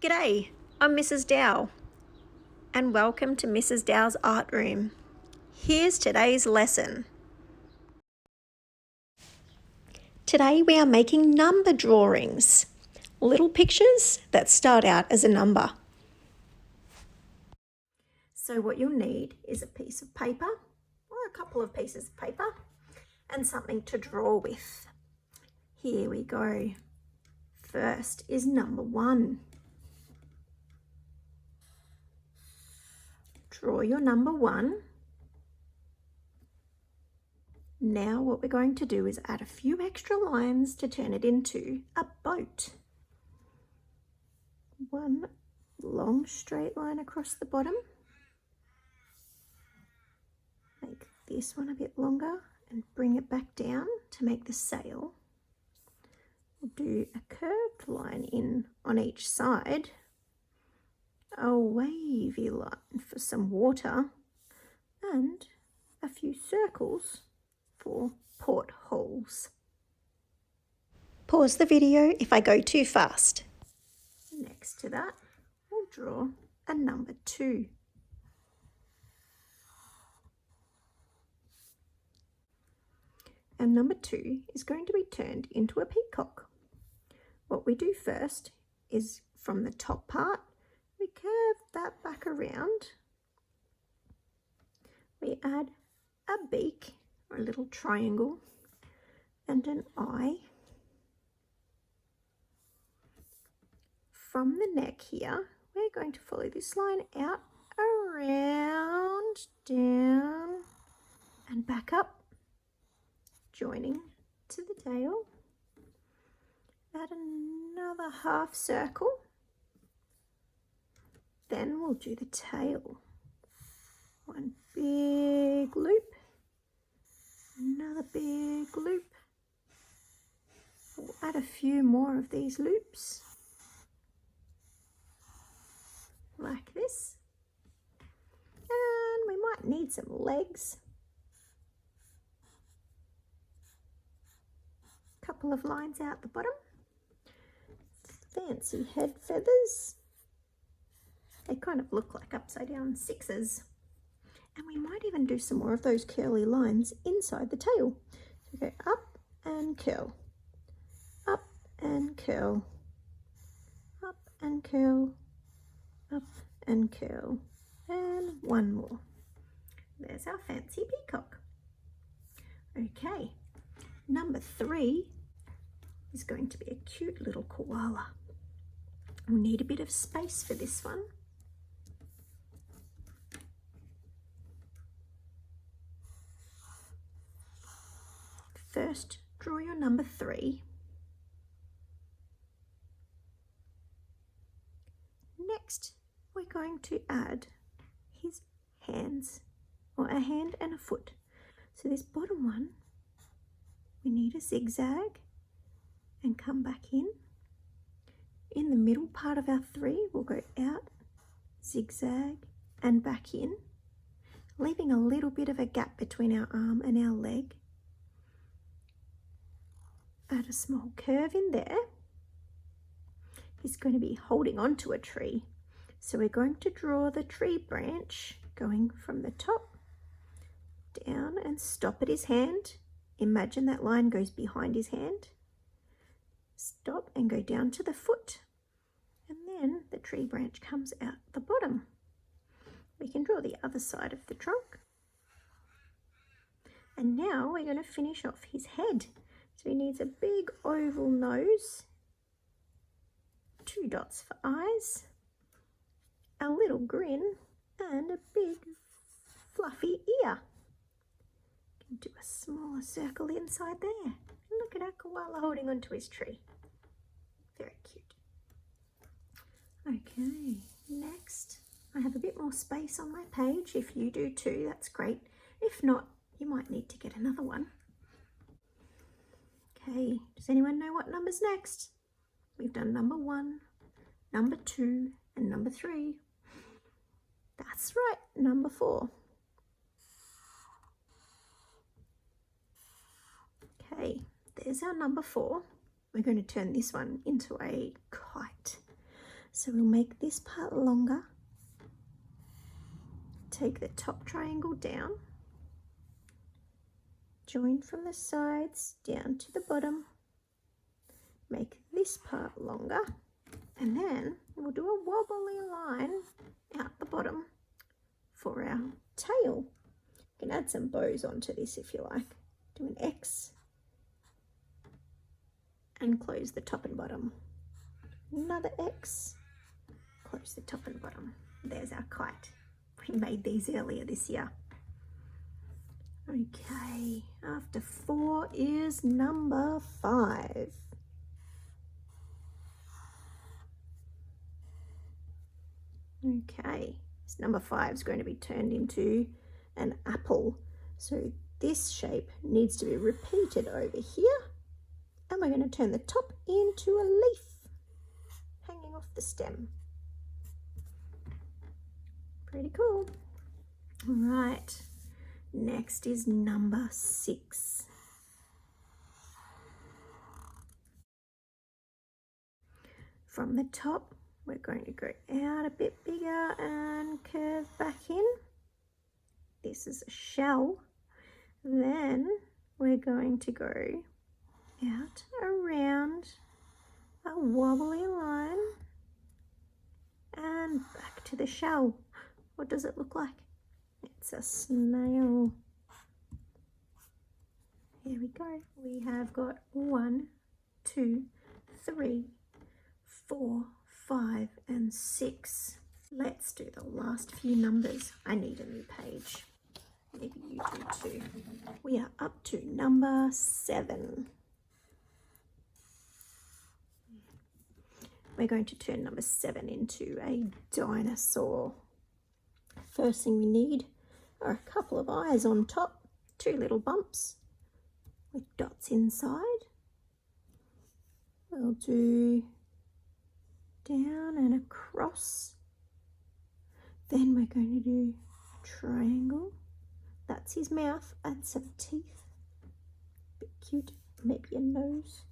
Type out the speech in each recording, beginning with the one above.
G'day, I'm Mrs. Dow and welcome to Mrs. Dow's Art Room. Here's today's lesson. Today we are making number drawings, little pictures that start out as a number. So what you'll need is a piece of paper or a couple of pieces of paper and something to draw with. Here we go. First is number 1. Draw your number 1. Now what we're going to do is add a few extra lines to turn it into a boat. One long straight line across the bottom. Make this one a bit longer and bring it back down to make the sail. We'll do a curved line in on each side. A wavy line for some water and a few circles for portholes. Pause the video if I go too fast. Next to that, we'll draw a number 2. And number 2 is going to be turned into a peacock. What we do first is from the top part, we curve that back around. We add a beak, or a little triangle, and an eye. From the neck here, we're going to follow this line out, around, down, and back up, joining to the tail. Add another half circle. Then we'll do the tail. One big loop. Another big loop. We'll add a few more of these loops, like this. And we might need some legs. Couple of lines out the bottom. Fancy head feathers. They kind of look like upside down 6s. And we might even do some more of those curly lines inside the tail. So go up and curl, up and curl, up and curl, up and curl, and one more. There's our fancy peacock. Okay, number 3 is going to be a cute little koala. We'll need a bit of space for this one. First, draw your number 3. Next, we're going to add his hands, or a hand and a foot. So this bottom one, we need a zigzag and come back in. In the middle part of our 3, we'll go out, zigzag, and back in, leaving a little bit of a gap between our arm and our leg. Add a small curve in there. He's going to be holding onto a tree. So we're going to draw the tree branch going from the top down and stop at his hand. Imagine that line goes behind his hand. Stop and go down to the foot. And then the tree branch comes out the bottom. We can draw the other side of the trunk. And now we're going to finish off his head. So he needs a big oval nose, 2 dots for eyes, a little grin, and a big fluffy ear. You can do a smaller circle inside there. And look at our koala holding onto his tree. Very cute. Okay, next I have a bit more space on my page. If you do too, that's great. If not, you might need to get another one. Okay, does anyone know what number's next? We've done number 1, number 2, and number 3. That's right, number 4. Okay, there's our number 4. We're going to turn this one into a kite. So we'll make this part longer. Take the top triangle down, join from the sides down to the bottom, make this part longer, and then we'll do a wobbly line out the bottom for our tail. You can add some bows onto this if you like. Do an X and close the top and bottom. Another X, close the top and bottom. There's our kite. We made these earlier this year. Okay, after 4 is number 5. Okay, this number 5 is going to be turned into an apple. So this shape needs to be repeated over here. And we're going to turn the top into a leaf hanging off the stem. Pretty cool. All right, next is number 6. From the top, we're going to go out a bit bigger and curve back in. This is a shell. Then we're going to go out around a wobbly line and back to the shell. What does it look like? It's a snail. Here we go. We have got 1, 2, 3, 4, 5 and 6. Let's do the last few numbers. I need a new page. Maybe you do too. We are up to number 7. We're going to turn number 7 into a dinosaur. First thing we need are a couple of eyes on top, 2 little bumps with dots inside. We'll do down and across. Then we're going to do triangle. That's his mouth and some teeth. Bit cute, maybe a nose.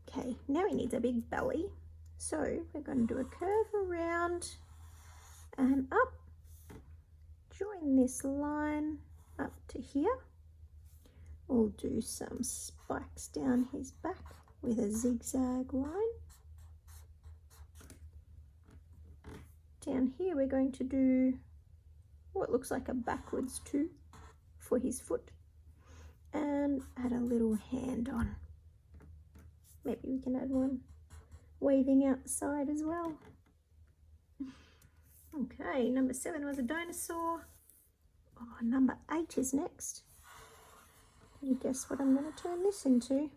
Okay, now he needs a big belly. So we're going to do a curve around and up. Join this line up to here. We'll do some spikes down his back with a zigzag line. Down here we're going to do what looks like a backwards 2 for his foot and add a little hand on. Maybe we can add one waving outside as well. Okay, number 7 was a dinosaur. Oh, number 8 is next. Can you guess what I'm going to turn this into?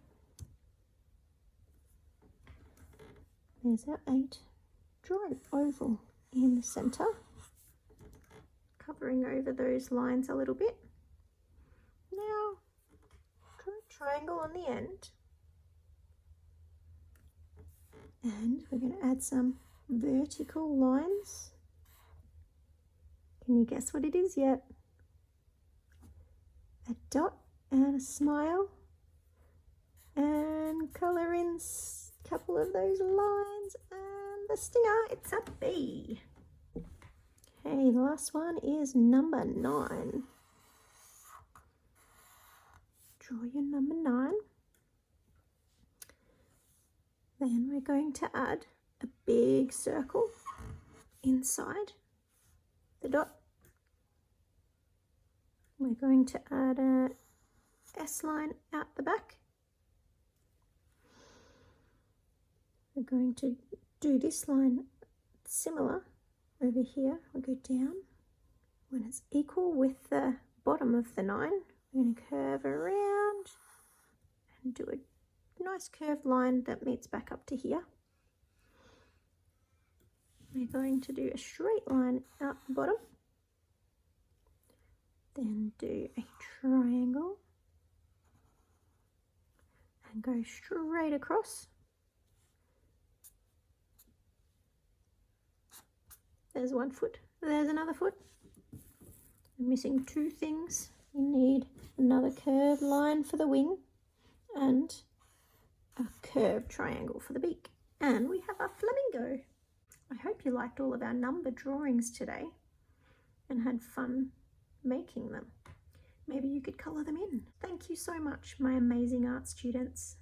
There's our 8. Draw an oval in the center, covering over those lines a little bit. Now, draw a triangle on the end. And we're going to add some vertical lines. Can you guess what it is yet? A dot and a smile. And colour in a couple of those lines and the stinger. It's a bee. Okay, the last one is number 9. Draw your number 9. Then we're going to add a big circle inside the dot. We're going to add a S line out the back. We're going to do this line similar over here. We'll go down. When it's equal with the bottom of the 9, we're going to curve around and do a nice curved line that meets back up to here. We're going to do a straight line out the bottom, then do a triangle and go straight across. There's one foot, there's another foot. I'm missing 2 things. We need another curved line for the wing and a curved triangle for the beak. And we have our flamingo. I hope you liked all of our number drawings today and had fun making them. Maybe you could colour them in. Thank you so much, my amazing art students.